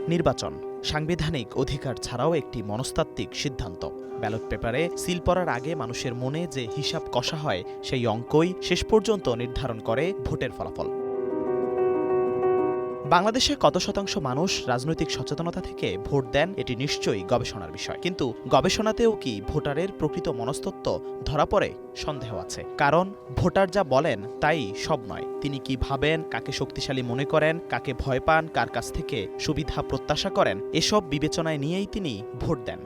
নির্বাচন সাংবিধানিক অধিকার ছাড়াও একটি মনস্তাত্ত্বিক সিদ্ধান্ত। ব্যালট পেপারে সিল পড়ার আগে মানুষের মনে যে হিসাব কষা হয়, সেই অঙ্কই শেষ পর্যন্ত নির্ধারণ করে ভোটের ফলাফল। বাংলাদেশে কত শতাংশ মানুষ রাজনৈতিক সচেতনতা থেকে ভোট দেন, এটি নিশ্চয়ই গবেষণার বিষয়। কিন্তু গবেষণাতেও কি ভোটারের প্রকৃত মনস্তত্ত্ব ধরা পড়ে? সন্দেহ আছে। কারণ ভোটার যা বলেন তাই সব নয়। তিনি কি ভাবেন, কাকে শক্তিশালী মনে করেন, কাকে ভয় পান, কার কাছ থেকে সুবিধা প্রত্যাশা করেন, এসব বিবেচনায় নিয়েই তিনি ভোট দেন।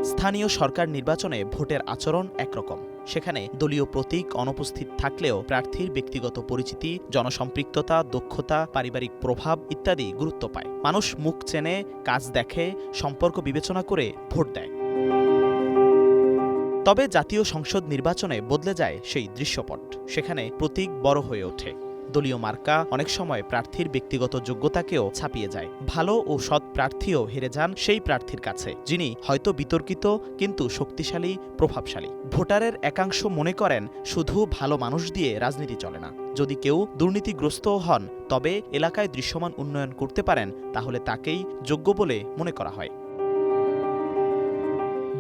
স্থানীয় সরকার নির্বাচনে ভোটের আচরণ একরকম। সেখানে দলীয় প্রতীক অনুপস্থিত থাকলেও প্রার্থীর ব্যক্তিগত পরিচিতি, জনসম্পৃক্ততা, দক্ষতা, পারিবারিক প্রভাব ইত্যাদি গুরুত্ব পায়। মানুষ মুখ চেনে, কাজ দেখে, সম্পর্ক বিবেচনা করে ভোট দেয়। তবে জাতীয় সংসদ নির্বাচনে বদলে যায় সেই দৃশ্যপট। সেখানে প্রতীক বড় হয়ে ওঠে। দলীয় মার্কা অনেক সময় প্রার্থীর ব্যক্তিগত যোগ্যতাকেও ছাপিয়ে যায়। ভালো ও সৎ প্রার্থীও হেরে যান সেই প্রার্থীর কাছে, যিনি হয়তো বিতর্কিত কিন্তু শক্তিশালী, প্রভাবশালী। ভোটারের একাংশ মনে করেন শুধু ভালো মানুষ দিয়ে রাজনীতি চলে না। যদি কেউ দুর্নীতিগ্রস্তও হন, তবে এলাকায় দৃশ্যমান উন্নয়ন করতে পারেন, তাহলে তাকেই যোগ্য বলে মনে করা হয়।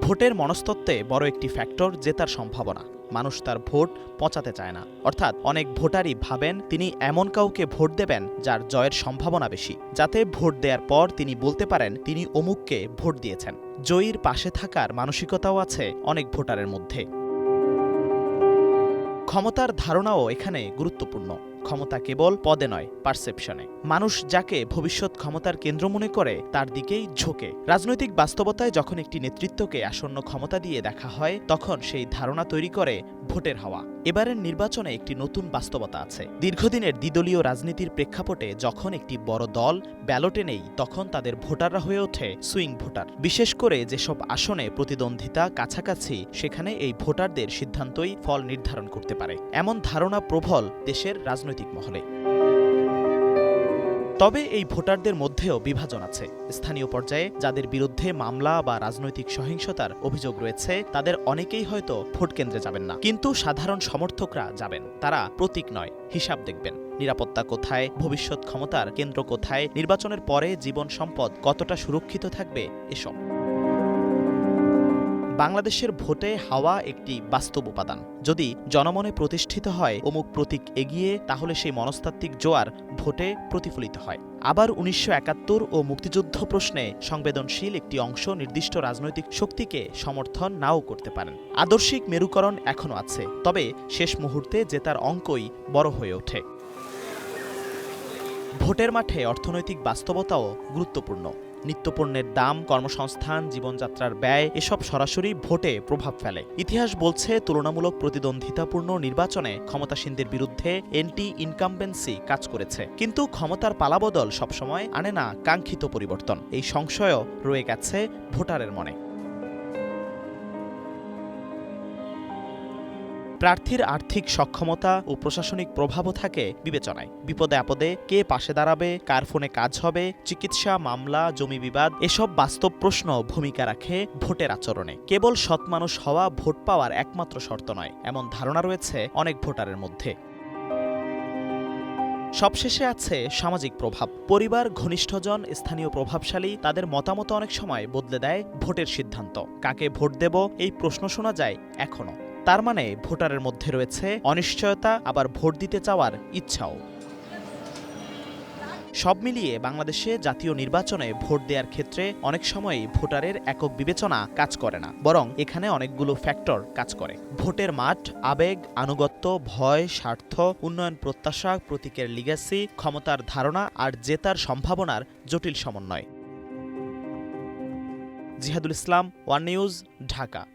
ভোটের মনস্তত্ত্বে বড় একটি ফ্যাক্টর জেতার সম্ভাবনা। মানুষ তার ভোট পচাতে চায় না। অর্থাৎ অনেক ভোটারই ভাবেন তিনি এমন কাউকে ভোট দেবেন যার জয়ের সম্ভাবনা বেশি, যাতে ভোট দেওয়ার পর তিনি বলতে পারেন তিনি অমুককে ভোট দিয়েছেন। জয়ীর পাশে থাকার মানসিকতাও আছে অনেক ভোটারের মধ্যে। ক্ষমতার ধারণাও এখানে গুরুত্বপূর্ণ। ক্ষমতা কেবল পদে নয়, পারসেপশনে। মানুষ যাকে ভবিষ্যৎ ক্ষমতার কেন্দ্র মনে করে তার দিকেই ঝোঁকে। রাজনৈতিক বাস্তবতায় যখন একটি নেতৃত্বকে আসন্ন ক্ষমতা দিয়ে দেখা হয়, তখন সেই ধারণা তৈরি করে ভোটের হাওয়া। এবারের নির্বাচনে একটি নতুন বাস্তবতা আছে। দীর্ঘদিনের দ্বিদলীয় রাজনীতির প্রেক্ষাপটে যখন একটি বড় দল ব্যালটে নেই, তখন তাদের ভোটাররা হয়ে ওঠে সুইং ভোটার। বিশেষ করে যেসব আসনে প্রতিদ্বন্দ্বিতা কাছাকাছি, সেখানে এই ভোটারদের সিদ্ধান্তই ফল নির্ধারণ করতে পারে। এমন ধারণা প্রবল দেশের রাজনৈতিক মহলে। তবে এই ভোটারদের মধ্যেও বিভাজন আছে। স্থানীয় পর্যায়ে যাদের বিরুদ্ধে মামলা বা রাজনৈতিক সহিংসতার অভিযোগ রয়েছে, তাদের অনেকেই হয়তো ভোট কেন্দ্রে যাবেন না। কিন্তু সাধারণ সমর্থকরা যাবেন। তারা প্রতীক নয়, হিসাব দেখবেন। নিরাপত্তা কোথায়, ভবিষ্যৎ ক্ষমতার কেন্দ্র কোথায়, নির্বাচনের পরে জীবন সম্পদ কতটা সুরক্ষিত থাকবে, এসব। বাংলাদেশের ভোটে হাওয়া একটি বাস্তব উপাদান। যদি জনমনে প্রতিষ্ঠিত হয় অমুক প্রতীক এগিয়ে, তাহলে সেই মনস্তাত্ত্বিক জোয়ার ভোটে প্রতিফলিত হয়। আবার ১৯৭১ ও মুক্তিযুদ্ধ প্রশ্নে সংবেদনশীল একটি অংশ নির্দিষ্ট রাজনৈতিক শক্তিকে সমর্থন নাও করতে পারেন। আদর্শিক মেরুকরণ এখনও আছে, তবে শেষ মুহূর্তে জেতার অঙ্কই বড় হয়ে ওঠে। ভোটের মাঠে অর্থনৈতিক বাস্তবতাও গুরুত্বপূর্ণ। নিত্যপণ্যের দাম, কর্মসংস্থান, জীবনযাত্রার ব্যয় এসব সরাসরি ভোটে প্রভাব ফেলে। ইতিহাস বলছে তুলনামূলক প্রতিদ্বন্দ্বিতাপূর্ণ নির্বাচনে ক্ষমতাসীনদের বিরুদ্ধে এন্টি ইনকামবেন্সি কাজ করেছে। কিন্তু ক্ষমতার পালাবদল সবসময় আনে না কাঙ্ক্ষিত পরিবর্তন। এই সংশয়ও রয়ে গেছে ভোটারের মনে। প্রার্থীর আর্থিক সক্ষমতা ও প্রশাসনিক প্রভাবও থাকে বিবেচনায়। বিপদে আপদে কে পাশে দাঁড়াবে, কার ফোনে কাজ হবে, চিকিৎসা, মামলা, জমি বিবাদ এসব বাস্তব প্রশ্ন ভূমিকা রাখে ভোটের আচরণে। কেবল সৎ মানুষ হওয়া ভোট পাওয়ার একমাত্র শর্ত নয়, এমন ধারণা রয়েছে অনেক ভোটারের মধ্যে। সবশেষে আছে সামাজিক প্রভাব। পরিবার, ঘনিষ্ঠজন, স্থানীয় প্রভাবশালী তাদের মতামত অনেক সময় বদলে দেয় ভোটের সিদ্ধান্ত। কাকে ভোট দেব, এই প্রশ্ন শোনা যায় এখনো। তার মানে ভোটারের মধ্যে রয়েছে অনিশ্চয়তা, আবার ভোট দিতে চাওয়ার ইচ্ছাও। সব মিলিয়ে বাংলাদেশে জাতীয় নির্বাচনে ভোট দেওয়ার ক্ষেত্রে অনেক সময়ই ভোটারের একক বিবেচনা কাজ করে না, বরং এখানে অনেকগুলো ফ্যাক্টর কাজ করে। ভোটের মাঠ, আবেগ, আনুগত্য, ভয়, স্বার্থ, উন্নয়ন প্রত্যাশা, প্রতীকের লিগ্যাসি, ক্ষমতার ধারণা আর জেতার সম্ভাবনার জটিল সমন্বয়। জিহাদুল ইসলাম, ওয়ান নিউজ, ঢাকা।